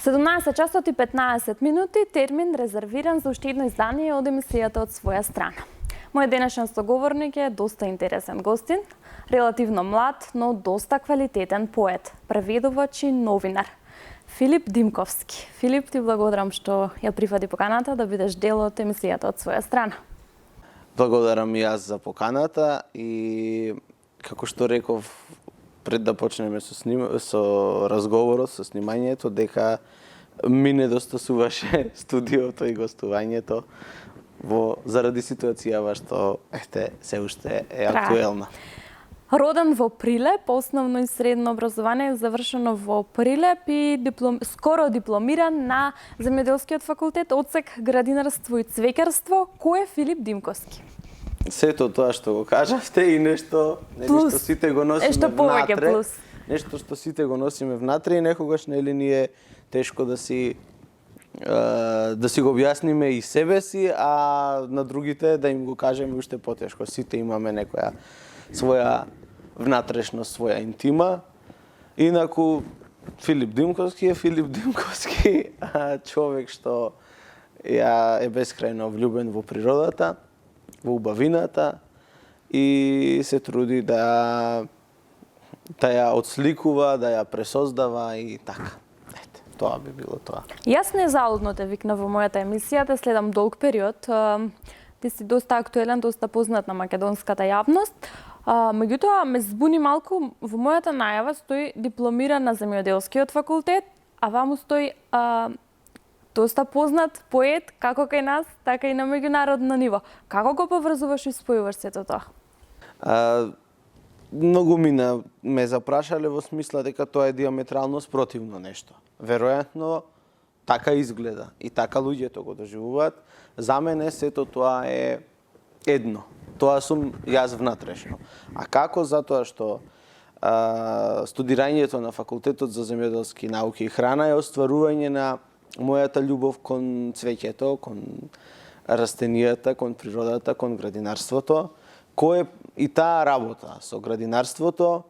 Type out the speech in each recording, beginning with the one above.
17 часот и 15 минути, термин резервиран за уште едно издание од емисијата од своја страна. Мој денешен соговорник е доста интересен гостин, релативно млад, но доста квалитетен поет, преведувач и новинар. Филип Димковски. Филип, ти благодарам што ја прифати поканата да бидеш дел од емисијата од своја страна. Благодарам и јас за поканата и како што реков пред да почнеме со разговорот, со снимањето, дека ми недостасуваше студиото и гостувањето заради ситуацијава што се уште е актуелна. Роден во Прилеп, основно и средно образование завршено во Прилеп и скоро дипломиран на Земјоделскиот факултет, одсек градинарство и цвеќарство. Кој е Филип Димковски? Сето тоа што го кажавте и нешто што сите го носиме внатре. Нешто што сите го носиме внатре и некогаш нели ни е тешко да си го објасниме и себе си, а на другите да им го кажеме уште потешко. Сите имаме некоја своја внатрешност, своја интима. Инаку Филип Димковски е Филип Димковски, човек што е бескрајно влюбен во природата, во убавината и се труди да ја отсликува, да ја пресоздава и така. Тоа би било тоа. Јас незалудно те викна во мојата емисија, те следам долг период. Ти си доста актуелен, доста познат на македонската јавност. Меѓутоа, ме збуни малку, во мојата најава стои дипломиран на Земјоделскиот факултет, а ваму стои доста познат поет, како кај нас, така и на меѓународно ниво. Како го поврзуваш и спојуваш сето тоа? Многу ме запрашале во смисла дека тоа е диаметрално спротивно нешто. Веројатно, така изгледа и така луѓето го доживуваат. За мене сето тоа е едно. Тоа сум јас внатрешно. А како? Затоа што студирањето на Факултетот за земјоделски науки и храна е остварување на мојата љубов кон цвеќето, кон растенијата, кон природата, кон градинарството, кој и таа работа со градинарството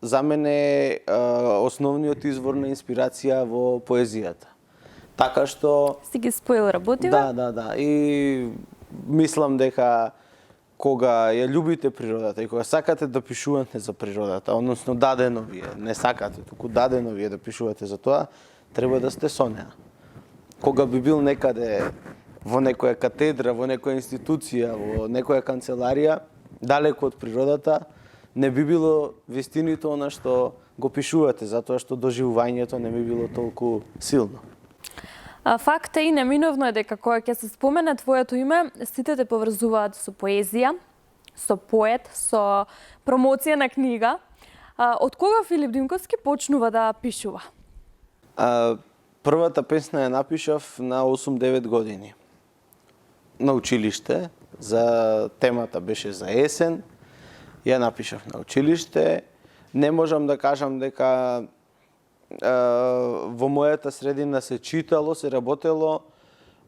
за мене е основниот извор на инспирација во поезијата. Така што си ги споил работива? Да. И мислам дека кога ја љубите природата и кога сакате да пишувате за природата, односно дадено вие, не сакате, туку дадено вие да пишувате за тоа, треба да сте со неа. Кога би бил некаде во некоја катедра, во некоја институција, во некоја канцеларија, далеко од природата, не би било вистинито она што го пишувате, затоа што доживувањето не би било толку силно. Факт е и неминовно е дека кога ќе се спомене твоето име, сите те поврзуваат со поезија, со поет, со промоција на книга. Од кога Филип Димковски почнува да пишува? Првата песна ја напишав на 8-9 години. На училиште, за темата беше за есен, ја напишав на училиште. Не можам да кажам дека во мојата средина се читало, се работело,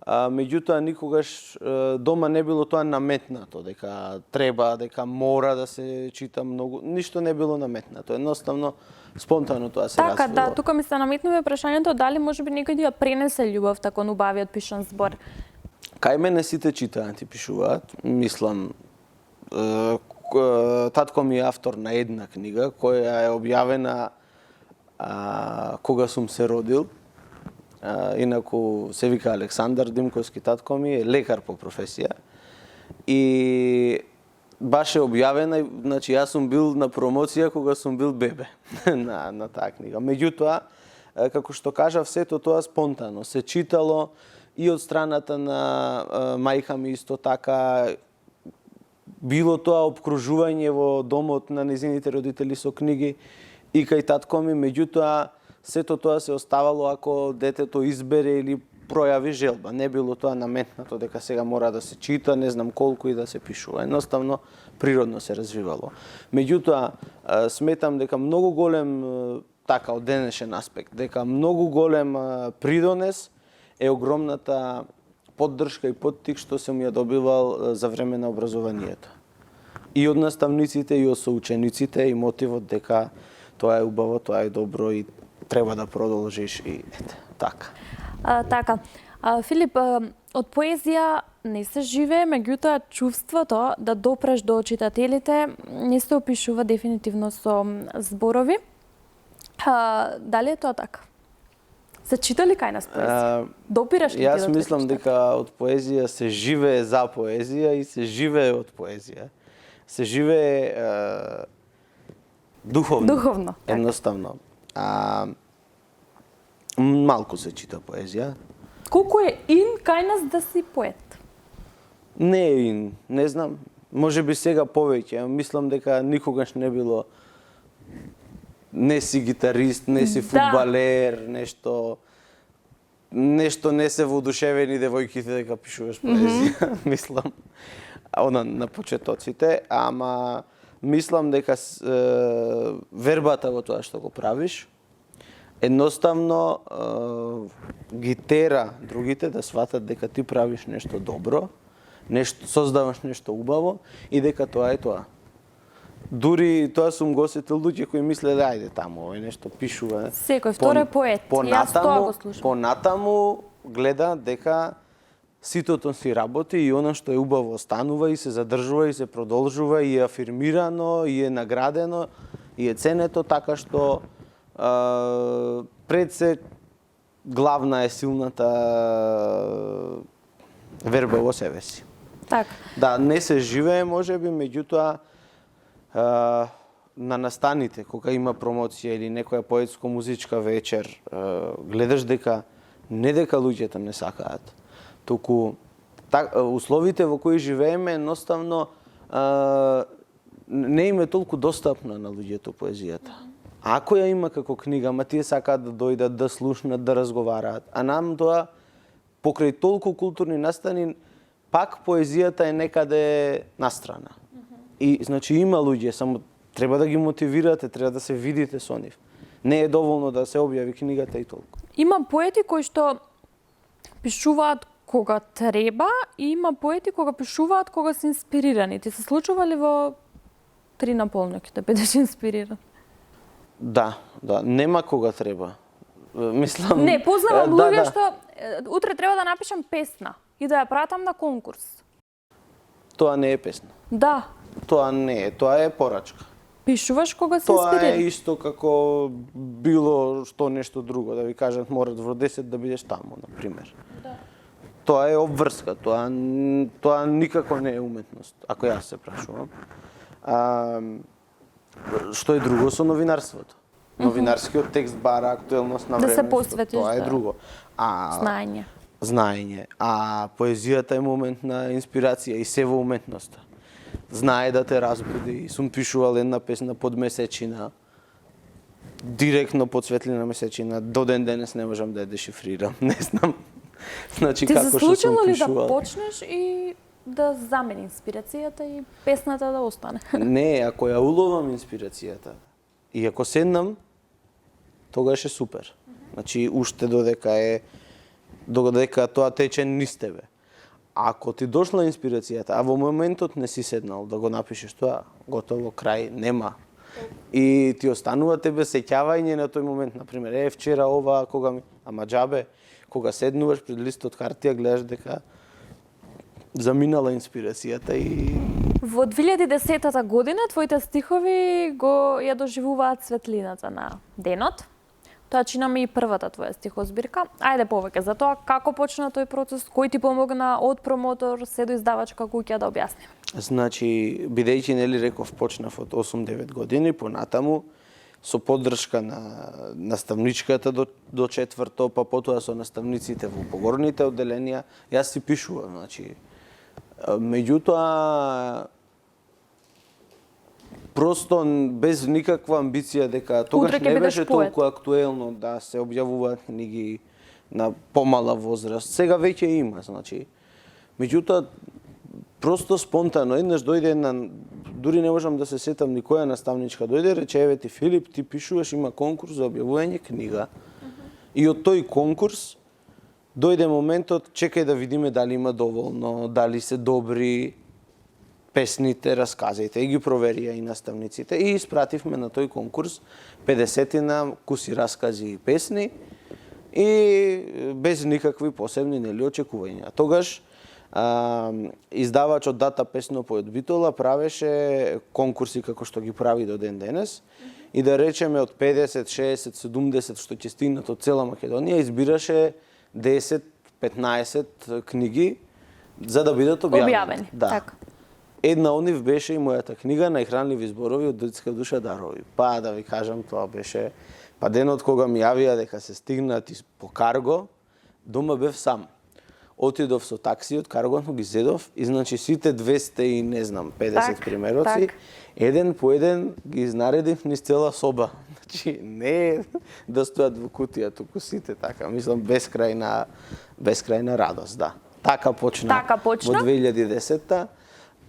меѓутоа никогаш дома не било тоа наметнато, дека треба, дека мора да се чита многу. Ништо не било наметнато, едноставно спонтано тоа се развило. Така, да, тука ми се наметнува прашањето дали можеби некој да ја пренесе љубовта кон убавиот пишан збор. Кај мене сите читаат и пишуваат. Мислам, татко ми е автор на една книга која е објавена кога сум се родил. Инаку се вика Александар Димковски, татко ми е лекар по професија. И баш е објавена, значи јас сум бил на промоција кога сум бил бебе на таа книга. Меѓутоа, како што кажав, сето тоа спонтано се читало и од страната на мајка ми исто така. Било тоа опкружување во домот на незините родители со книги и кај татко ми, меѓутоа сето тоа се оставало ако детето избере или пројави желба. Не било тоа наметнато дека сега мора да се чита, не знам колку и да се пишува. Едноставно природно се развивало. Меѓутоа сметам дека многу голем, така од денешен аспект, дека многу голем придонес е огромната поддршка и поттик што сум ја добивал за време на образованието. И од наставниците, и од соучениците, и мотивот дека тоа е убаво, тоа е добро и треба да продолжиш и така. Така. Филип, од поезија не се живее, меѓутоа чувството да допреш до читателите не се опишува дефинитивно со зборови. Дали е тоа така? Се чита ли кај нас поезија? Допираш ли ти Јас до мислам текстот? дека од поезија се живее за поезија и се живее од поезија. Се живее духовно. Духовно. Така. Едноставно. Малку се чита поезија. Колку е ин кај нас да си поет? Не е ин, не знам. Може би сега повеќе. Мислам дека никогаш не било не си гитарист, не си фудбалер, нешто не се воодушевени девојките дека пишуваш поезија, мислам. Она на почетоците, ама мислам дека вербата во тоа што го правиш, едноставно ги тера другите да сватат дека ти правиш нешто добро, создаваш нешто убаво и дека тоа е тоа. Дури тоа сум го осетил луѓе кои мислеле ајде таму, овој нешто пишува. Секој втор е поет. Јас тоа го слушам. Понатаму гледа дека ситото си работи и она што е убаво останува и се задржува и се продолжува и е афирмирано и е наградено и е ценето, така што пред се главна е силната верба во себе си. Така. Да, не се живее можеби, меѓутоа на настаните, кога има промоција или некоја поетско-музичка вечер, гледаш дека не дека луѓето не сакаат, туку условите во кои живееме едноставно не им е толку достапна на луѓето поезијата. Ако ја има како книга, ма тие сакаат да дојдат, да слушнат, да разговараат, а нам тоа покрај толку културни настани, пак поезијата е некаде настрана. И значи има луѓе, само треба да ги мотивирате, треба да се видите со нив. Не е доволно да се објави книгата и толку. Има поети кои што пишуваат кога треба и има поети кога пишуваат кога се инспирирани. Ти се случува ли во 3 на полноќ да бидеш инспириран? Да, нема кога треба. Мислам... Не, познавам луѓе што утре треба да напишам песна и да ја пратам на конкурс. Тоа не е песна. Да. Тоа не е, тоа е порачка. Пишуваш кога се Тоа инспириран. е исто како било што нешто друго, да ви кажат морат во 10 да бидеш таму, на пример. Да. Тоа е обврска, тоа никако не е уметност, ако јас се прашувам. Што е друго со новинарството? Новинарскиот текст бара актуелност на Да време. се посветиш, тоа е да. друго. Знаење. А поезијата е момент на инспирација и се во уметноста. Знае да те разбуди. Сум пишувал една песна под месечина, директно под светлина месечина. До ден денес не можам да ја дешифрирам. Не знам. Значи, Ти се како што сум случило ли да пишувал. почнеш и да замени инспирацијата и песната да остане? Не, ако ја уловам инспирацијата и ако седнам, тогаш е супер. Значи, уште додека тоа тече низ тебе. Ако ти дошла инспирацијата, а во моментот не си седнал да го напишеш тоа, готово, крај, нема. И ти останува тебе сеќавање на тој момент, например, вчера ова, ама џабе, кога седнуваш пред листот хартија, гледаш дека заминала инспирацијата и... Во 2010 година твоите стихови ја доживуваат светлината на денот. Тоа чинаме и првата твоја стихозбирка. Ајде повеќе за тоа, како почна тој процес, кој ти помогна од промотор се до издавачка куќа да објасним. Значи, бидејќи нели реков почнав од 8-9 години, понатаму со поддршка на наставничката до четврто, па потоа со наставниците во погорните одделенија, јас си пишувам, значи. Меѓутоа просто без никаква амбиција дека тогаш не беше толку актуелно да се објавуваат книги на помала возраст. Сега веќе има, значи. Меѓутоа просто спонтано еднаш дојде дури не можам да се сетам никоја наставничка, дојде рече еве ти Филип, ти пишуваш, има конкурс за објавување книга. И од тој конкурс дојде моментот, чекај да видиме дали има доволно, дали се добри. песните, расказите, и ги проверија и наставниците и испративме на тој конкурс 50 куси раскази и песни и без никакви посебни очекувања. Тогаш издавачот Дата Песно Поет Битола правеше конкурси како што ги прави до ден денес и да речеме од 50, 60, 70 што ќе стигнат од цела Македонија избираше 10, 15 книги за да бидат објавени. Да. Так. Една од нив беше и мојата книга Најхранливи зборови од детска душа дарови. Па да ви кажам, тоа беше денот кога ми јавија дека се стигнат по карго, дома бев сам. Отидов со такси од каргото, ги зедов и значи сите 200 и не знам 50 примероци, еден по еден ги изнаредив низ цела соба. Значи не да стојат во кутија, туку сите така, мислам бескрајна радост, да. Така почна. Во 2010-та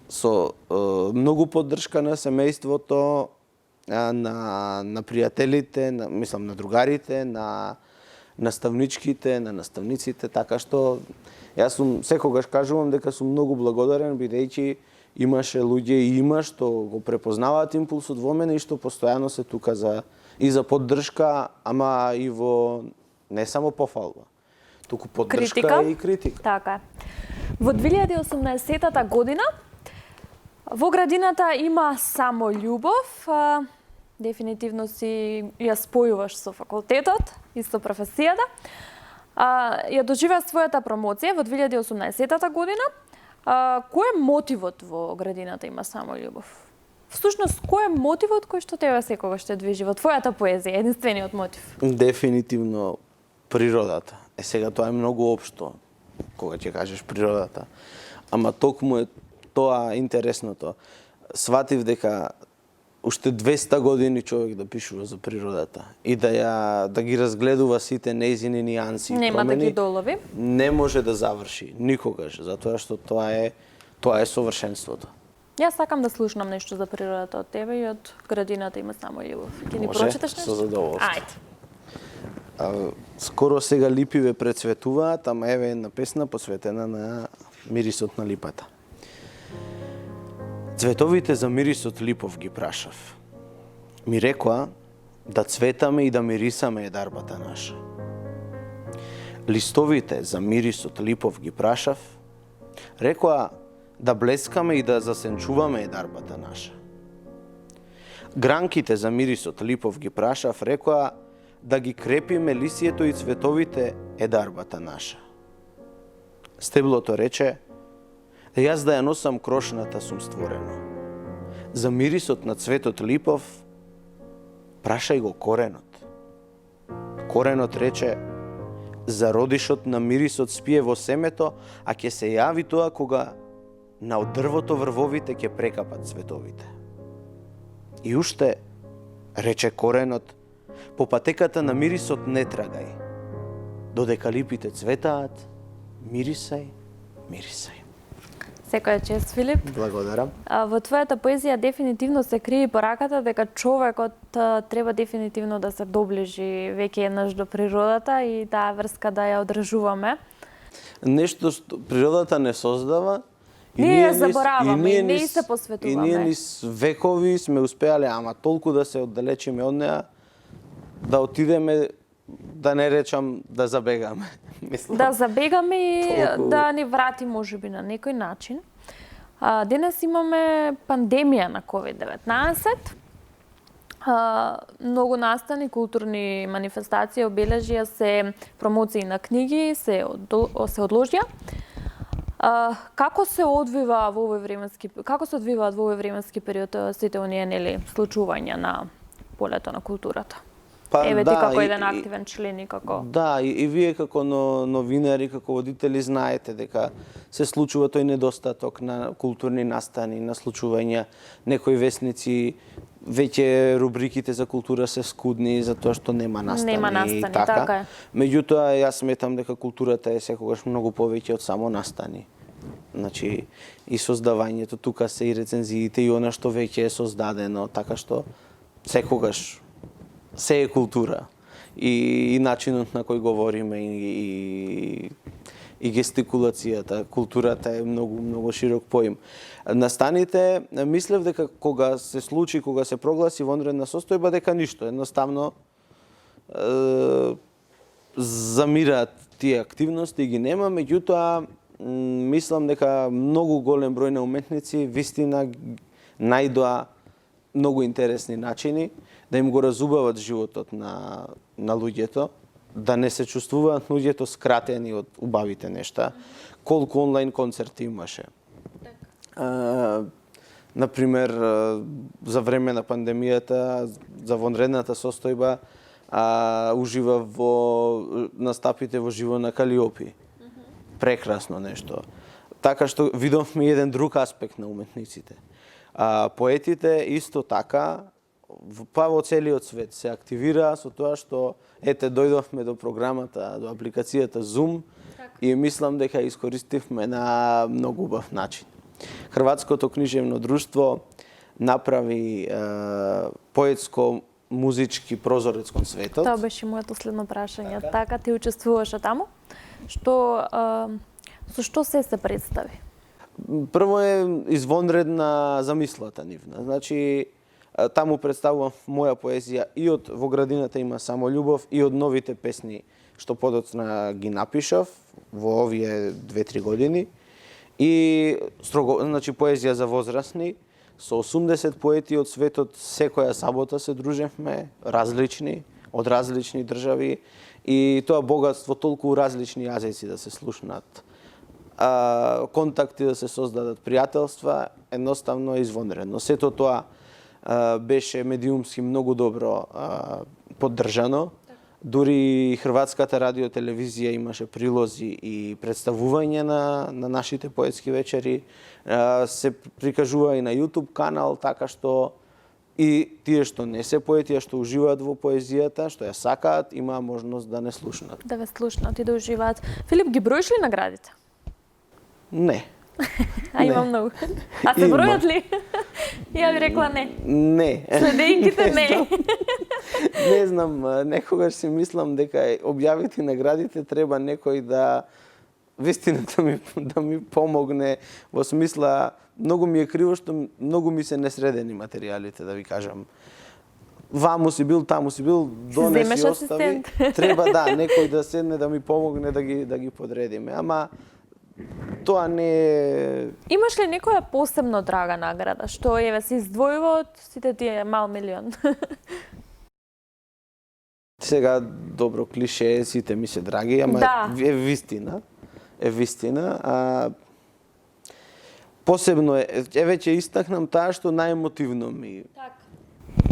со многу поддршка на семејството, на пријателите, на другарите, на наставничките, на наставниците, така што јас сум секогаш кажувам дека сум многу благодарен бидејќи имаше луѓе и има што го препознаваат импулсот во мене и што постојано се тука за поддршка, ама и во не само пофалба, туку поддршка и критика. Така. Во 2018 година во градината има само љубов. Дефинитивно си ја спојуваш со факултетот и со професијата. Ја доживеа својата промоција во 2018 година. Кој е мотивот во градината има само љубов? Всушност, кој е мотивот кој што тебе секогаш те движи во твојата поезија, единствениот мотив? Дефинитивно природата. Сега тоа е многу општо, кога ќе кажеш природата. Ама токму е тоа интересното. Сватив дека уште 200 години човек да пишува за природата и да ги разгледува сите нејзини нијанси и нема промени, да ги долови. Не може да заврши никогаш, затоа што тоа е совршенството. Јас сакам да слушнам нешто за природата од тебе и од градината има само љубов. Ќе ни Може, прочиташ нешто? со задоволство. Ајде. Скоро сега липиве прецветуваат, ама еве една песна посветена на мирисот на липата. Цветовите за мирисот липов ги прашав. Ми рекоа да цветаме и да мирисаме е дарбата наша. Листовите за мирисот липов ги прашав. Рекоа да блескаме и да засенчуваме е дарбата наша. Гранките за мирисот липов ги прашав. Рекоа да ги крепиме лисието и цветовите е дарбата наша. Стеблото рече јас да ја носам крошната сум створено. За мирисот на цветот липов, прашај го коренот. Коренот рече, за родишот на мирисот спие во семето, а ќе се јави тоа кога на од дрвото врвовите ќе прекапат цветовите. И уште, рече коренот, по патеката на мирисот не трагај. Додека липите цветаат, мирисај, мирисај. Секоја чест, Филип. Благодарам. Во твојата поезија дефинитивно се крие пораката дека човекот треба дефинитивно да се доближи веќе еднаш до природата и таа врска да ја одржуваме. Нешто што природата не создава, ние ја забораваме и не се посветуваме. И ние низ векови сме успеале, ама толку да се оддалечиме од неа, да отидеме, да не речам да забегаме. Мислам. Да забегаме и да ни врати можеби на некој начин. Денес имаме пандемија на COVID-19. Многу настани културни манифестации обележија се промоции на книги, се одложија. Како се одвиваат во овој временски период сите оние случувања на полето на културата? Еве ти како еден активен член и како... Да, и вие како новинари, како водители знаете дека се случува тој недостаток на културни настани, на случувања. Некои весници, веќе рубриките за култура се скудни затоа што нема настани. Нема настани, така е. Меѓутоа, јас сметам дека културата е секогаш многу повеќе од само настани. Значи, и создавањето, тука се и рецензиите и она што веќе е создадено, така што секогаш се е култура и начинот на кој говориме и гестикулацијата, културата е многу широк поим. Настаните, мислев дека кога се прогласи вонредна состојба, дека ништо, едноставно замираат тие активности и ги нема, меѓутоа мислам дека многу голем број на уметници вистина најдоа многу интересни начини да им го разубават животот на луѓето, да не се чувствуваат луѓето скратени од убавите нешта. Колку онлайн концерти имаше. Например, за време на пандемијата, за вонредната состојба, ужива во настапите во живо на Калиопи. Прекрасно нешто. Така што видовме еден друг аспект на уметниците. Поетите исто така, во целиот свет се активираа со тоа што дојдовме до програмата, до апликацијата Zoom и мислам дека искористивме на многу убав начин. Хрватското книжевно друштво направи поетско-музички прозорец кон светот. Тоа беше моето следно прашање. Така ти учествуваше таму? Со што се представи? Прво е извонредна замислата нивна. Значи, таму представувам моја поезија и од Во градината има само љубов и од новите песни што подоцна ги напишав во овие 2-3 години. И значи поезија за возрастни со 80 поети од светот, секоја сабота се дружевме, различни, од различни држави и тоа богатство толку различни јазици да се слушнат. Контакти да се создадат, пријателства, едноставно е извонредно. Сето тоа беше медиумски многу добро поддржано. Дури Хрватската радиотелевизија имаше прилози и представување на нашите поетски вечери. Се прикажува и на YouTube канал, така што и тие што не се поети, а што уживаат во поезијата, што ја сакаат, имаа можност да не слушнат. Да ве слушнат и да уживаат. Филип, ги броиш ли наградите? Не. Има многу. А се бројат ли? Ја би рекла не. Не. Следејките не. Не знам, некогаш си мислам дека објавите наградите треба некој да вистината да ми помогне во смисла многу ми е криво што многу ми се несредени материјалите, да ви кажам. Ваму си бил, таму си бил, донеси, остави. Треба некој да седне да ми помогне да ги подредиме, ама тоа не е... Имаш ли некоја посебно драга награда, што се издвојува од сите тие мал милион? Сега, добро клише, сите ми се драги, ама е вистина. Е вистина. Посебно веќе истакнам таа што најемотивно ми...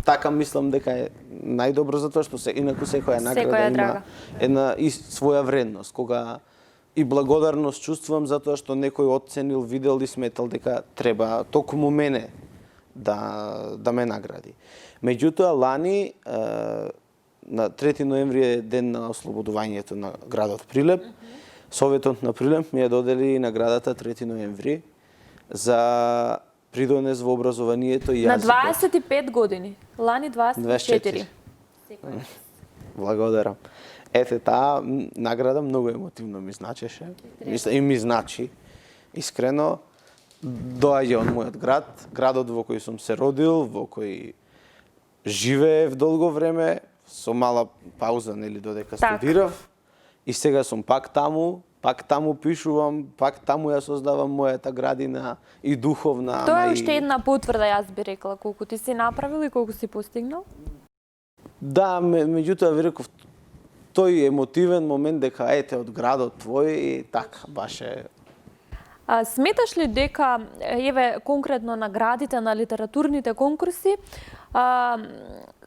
Така мислам дека е најдобро затоа што инаку секоја награда има една и своја вредност, кога и благодарност чувствувам за тоа што некој оценил, видел и сметал дека треба токму мене да ме награди. Меѓутоа, лани, на 3 ноември е ден на ослободувањето на градот Прилеп. Советот на Прилеп ми ја додели наградата 3 ноември за придонес во образованието и јазикот. На 25 години. Лани 24. Благодарам. Ете, таа награда многу емотивно ми значеше. И ми значи. Искрено, доаѓа од мојот град, градот во кој сум се родил, во кој живеев долго време, со мала пауза, додека студирав. И сега сум пак таму пишувам, пак таму ја создавам мојата градина и духовна. Тоа е уште една потврда, јас би рекла, колку ти си направил и колку си постигнал. Да, меѓутоа ви реков, тој емотивен момент дека од градот твој и така, баш е... Сметаш ли дека, конкретно наградите на литературните конкурси,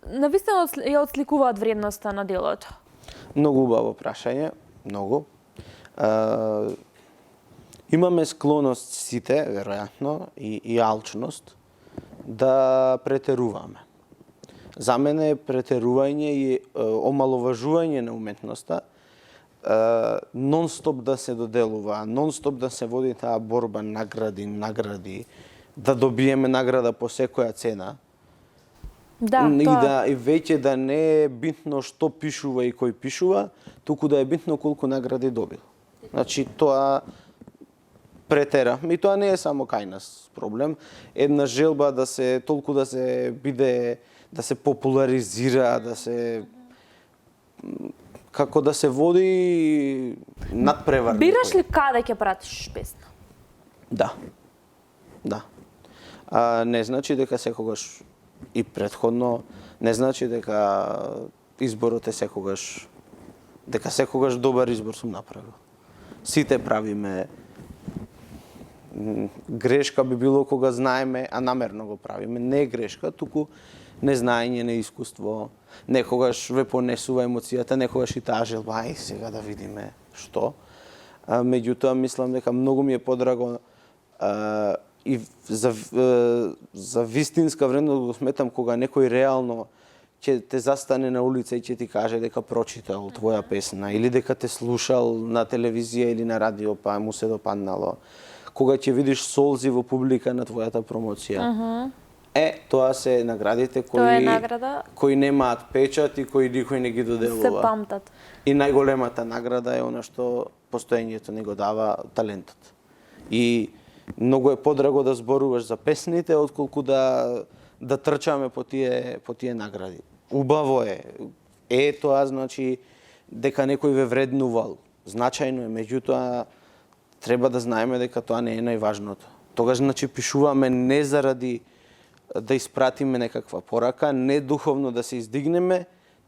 навистина ја отсликуваат вредноста на делото? Многу убаво прашање, многу. Имаме склоност сите, веројатно, и алчност, да претеруваме. За мене претерување и омаловажување на уметноста, нон-стоп да се доделува, нон-стоп да се води таа борба, награди, да добиеме награда по секоја цена. И веќе да не е битно што пишува и кој пишува, туку да е битно колку награди добил. Значи тоа претера. И тоа не е само кај нас проблем. Една желба да се толку да се биде, да се популаризира, да се како да се води надпревар. Бираш ли каде ќе пратиш песна? Да. Да. Не значи дека секогаш и претходно, не значи дека изборот е секогаш, дека секогаш добар избор сум направил. Сите правиме. Грешка би било кога знаеме, а намерно го правиме. Не е грешка, туку незнаење, неискуство. Некогаш ве понесува емоцијата, некогаш и таа желба, ај сега да видиме што. Меѓутоа мислам дека многу ми е подраго и за вистинска вредност го сметам кога некој реално ќе те застане на улица и ќе ти каже дека прочитал твоја песна или дека те слушал на телевизија или на радио па му се допаднало. Кога ќе видиш солзи во публика на твојата промоција. Тоа се наградите кои немаат печат и кои никој не ги доделува. Се памтат. И најголемата награда е она што постоењето ни го дава талентот. И многу е подраго да зборуваш за песните отколку да трчаме по тие награди. Убаво е. Тоа значи дека некој ве вреднувал. Значајно е, меѓутоа треба да знаеме дека тоа не е најважното. Тогаш значи пишуваме не заради да испратиме некаква порака, не духовно да се издигнеме,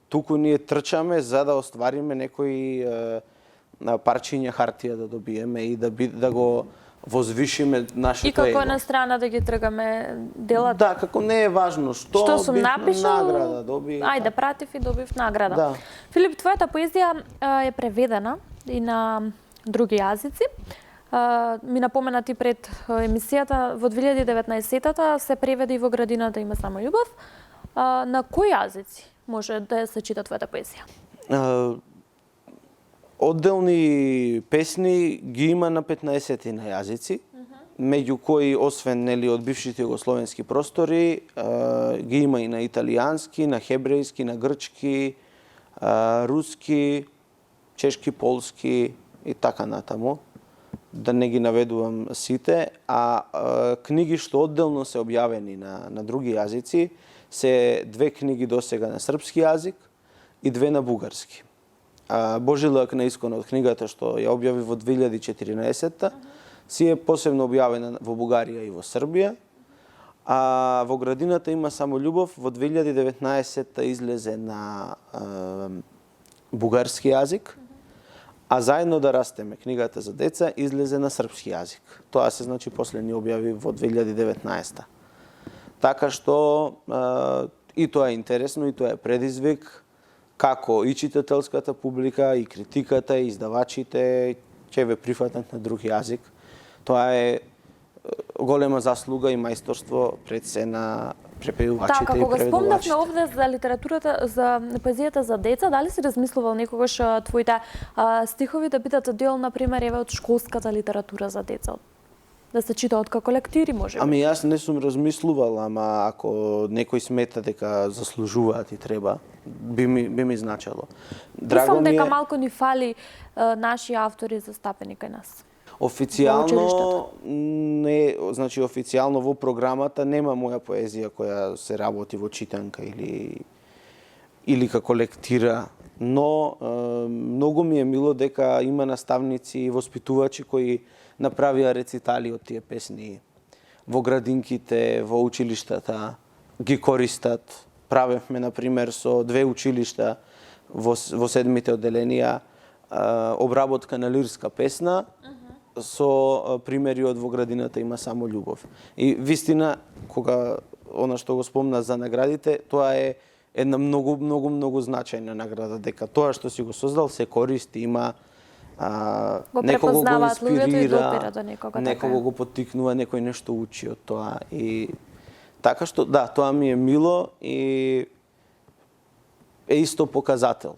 туку ние трчаме за да оствариме некои парчиња хартија да добиеме и да го возвишиме нашето его. И како на страна да ги тргаме делата? Да, како не е важно што сум напишал, награда доби. Ајде, пратив и добив награда. Да. Филип, твојата поезија е преведена и на други јазици. Ми напомена ти пред емисијата, во 2019-та се преведе и во Градината има само љубов. На кои јазици може да се чита твојата поезија? Одделни песни ги има на 15 на јазици, меѓу кои, освен од бившите југословенски простори, ги има и на италијански, на хебрејски, на грчки, руски, чешки, полски и така натаму. Да не ги наведувам сите, книги што одделно се објавени на други јазици се 2 книги досега на српски јазик и 2 на бугарски. Божилак на исконот, книгата што ја објави во 2014-та, си е посебно објавена во Бугарија и во Србија, а во Градината има само љубов, во 2019-та излезе на бугарски јазик, а заедно да растеме, книгата за деца, излезе на српски јазик. Тоа се значи после ни објави во 2019-та. Така што и тоа е интересно, и тоа е предизвик, како и читателската публика, и критиката, и издавачите ќе ве прифатат на друг јазик. Тоа е голема заслуга и мајсторство пред се на препевувачите и кога преведувачите. спомнавме овде за литературата, за поезијата за деца, дали си размислувал некогаш твоите стихови да бидат дел, например, еве од школската литература за деца? Да се читаат како лектири, може би? Јас не сум размислувал, ама ако некој смета дека заслужуваат и треба, би ми значело. Мислам дека малку ни фали наши автори застапени кај нас. Официјално не, значи официјално во програмата нема моја поезија која се работи во читанка или како лектира, но многу ми е мило дека има наставници и воспитувачи кои направија рецитали од тие песни во градинките, во училиштата, ги користат. Правевме, например, со 2 училишта во 7-мите одделенија обработка на лирска песна, со примери од во Градината има само љубов. И вистина, кога она што го спомна за наградите, тоа е една многу значајна награда, дека тоа што си го создал се користи, има некого го инспирира, некого го поттикнува, некој нешто учи од тоа. И така што, да, тоа ми е мило и е исто показател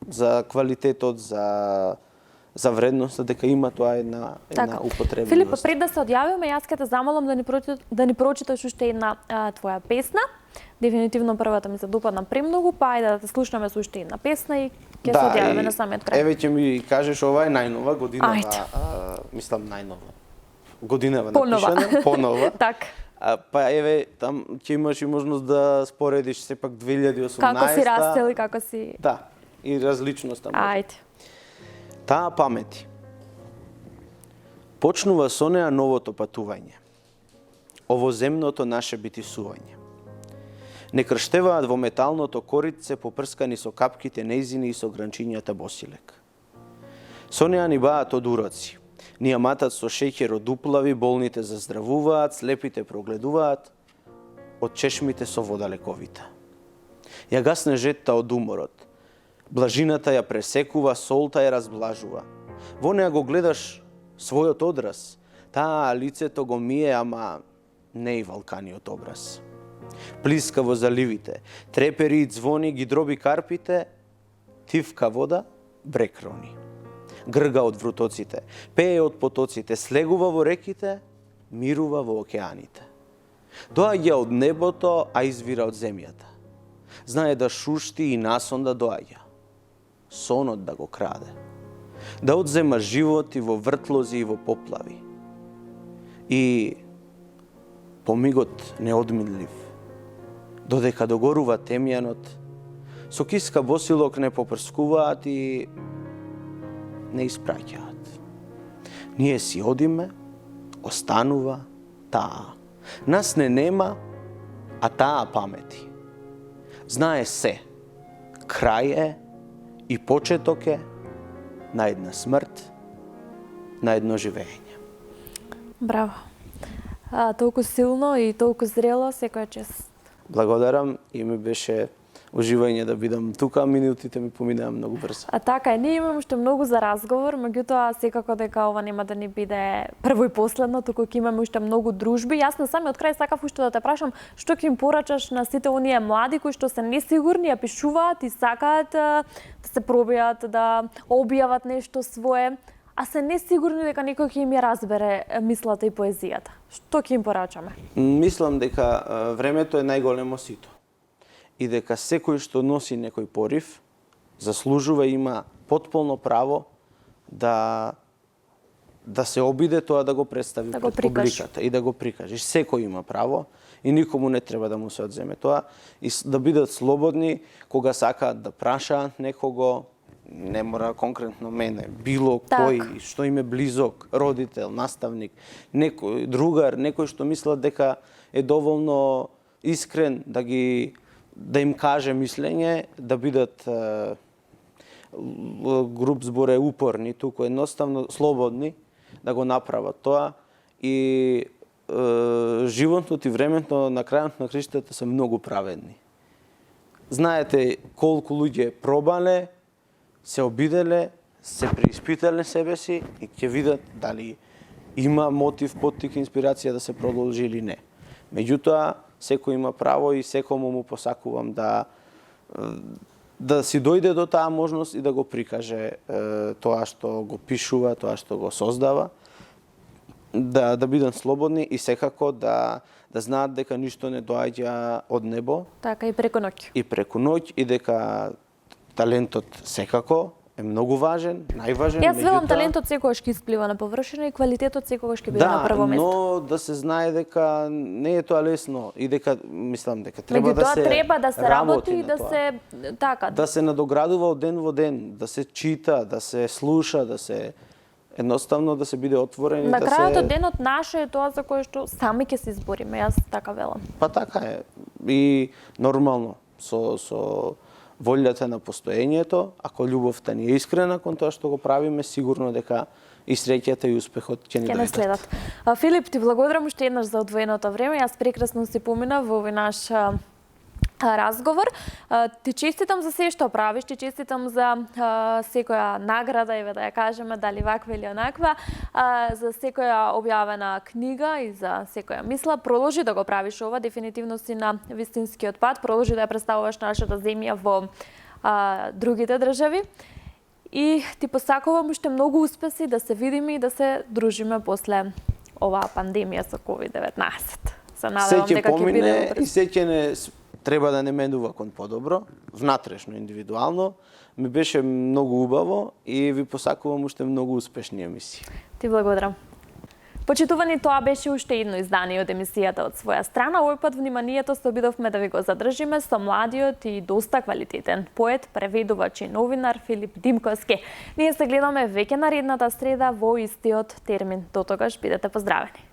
за квалитетот, за за вредноста дека има тоа една употребливост. Филип, пред да се одјавиме, јас ќе те замолам да ни прочиташ уште една твоја песна. Дефинитивно првата ми се допадна премногу, па ајде да те слушнаме со уште една песна и ќе се одјавиме на самиот крај. Еве ќе ми кажеш, ова е најнова годинава, мислам најнова. Годинава напишана, понова. Так. Па еве, там ќе имаш и можност да споредиш сепак 2018. Како си растел и како си... Да, и различноста. Ајде. Таа памети. Почнува со неа новото патување. Овоземното наше битисување. Не крштеваат во металното коритце попрскани со капките нејзини и со гранчињата босилек. Со неа ни баат од уроци. Ни ја матат со шеќер од уплави, болните заздравуваат, слепите прогледуваат, од чешмите со вода лековита. Ја гасне жетта од уморот. Блажината ја пресекува, солта ја разблажува. Во неа го гледаш својот одраз. Таа лицето го мие, ама не и валканиот образ. Плиска во заливите, трепери и звони, ги дроби карпите, тивка вода, брег рони. Грга од врутоците, пее од потоците, слегува во реките, мирува во океаните. Доаѓа од небото, а извира од земјата. Знае да шушти и насон да доаѓа. Сонот да го краде. Да одзема живот и во вртлози и во поплави. И помигот неодминлив, додека догорува темјанот, со киска босилок не попрскуваат и не испраќаат. Ние си одиме, останува таа. Нас не нема, а таа памети. Знае се, крај е и почеток е на една смрт, на едно живење. Браво. Толку силно и толку зрело, секоја чест. Благодарам и ми беше уживање да бидам тука, минутите ми поминаа многу брзо. Така е, ние имаме уште многу за разговор, меѓутоа секако дека ова нема да ни биде прво и последно, туку ќе имаме уште многу дружби. Јас на самиот крај сакав уште да те прашам што ќе им порачаш на сите оние млади кои што се несигурни, ја пишуваат и сакаат да се пробијат, да објават нешто свое, а се несигурни дека некој ќе им ја разбере мислата и поезијата. Што ќе им порачаме? Мислам дека времето е најголемо сито. И дека секој што носи некој порив, заслужува и има потполно право да се обиде тоа да го представи пред публиката и да го прикаже. Секој има право и никому не треба да му се одземе тоа и да бидат слободни кога сакаат да прашаат некого, не мора конкретно мене, било кој што им е близок, родител, наставник, некој другар, некој што мислат дека е доволно искрен да им каже мислење, да бидат груп зборе упорни, туку едноставно слободни да го направат тоа и животот и времето на крајот на криштата се многу праведни. Знаете колку луѓе пробале, се обиделе, се преиспитале себе си и ќе видат дали има мотив, поттик, инспирација да се продолжи или не. Меѓутоа, секој има право и секому му посакувам да си дојде до таа можност и да го прикаже тоа што го пишува, тоа што го создава, да бидат слободни и секако да знаат дека ништо не доаѓа од небо. Така и преку ноќ. И преку ноќ и дека талентот секако е многу важен, најважен. Јас велам талентот секогаш ќе исплива на површина и квалитетот секогаш ќе биде на прво место. Но да се знае дека не е тоа лесно и дека мислам дека треба да се работи и да се така да се надоградува од ден во ден, да се чита, да се слуша, да се едноставно да се биде отворен и на крајот од денот наше е тоа за кое што сами ќе се избориме, јас така велам. Па така е. И нормално со волјата на постоењето, ако љубовта ни е искрена кон тоа што го правиме, сигурно дека и среќата и успехот ќе ни дојдат. Филип, ти благодарам уште еднаш за одвоеното време. Јас прекрасно си помина во овој наш разговор. Ти честитам за се што правиш, ти честитам за секоја награда, еве да ја кажеме, дали ваква или онаква, за секоја објавена книга и за секоја мисла. Продолжи да го правиш ова, дефинитивно си на вистинскиот пат, продолжи да ја представуваш нашата земја во другите држави. и ти посакувам уште многу успеси, да се видиме и да се дружиме после оваа пандемија со COVID-19. Се надевам Се ќе дека ќе биде помине утре. и се ќе не треба да не менува кон подобро, внатрешно, индивидуално. Ми беше многу убаво и ви посакувам уште многу успешни емисии. Ти благодарам. Почитувани, тоа беше уште едно издание од емисијата од своја страна. Овој пат вниманието се обидовме да ви го задржиме со младиот и доста квалитетен поет, преведувач и новинар Филип Димковски. Ние се гледаме веќе наредната среда во истиот термин. До тогаш бидете поздравени.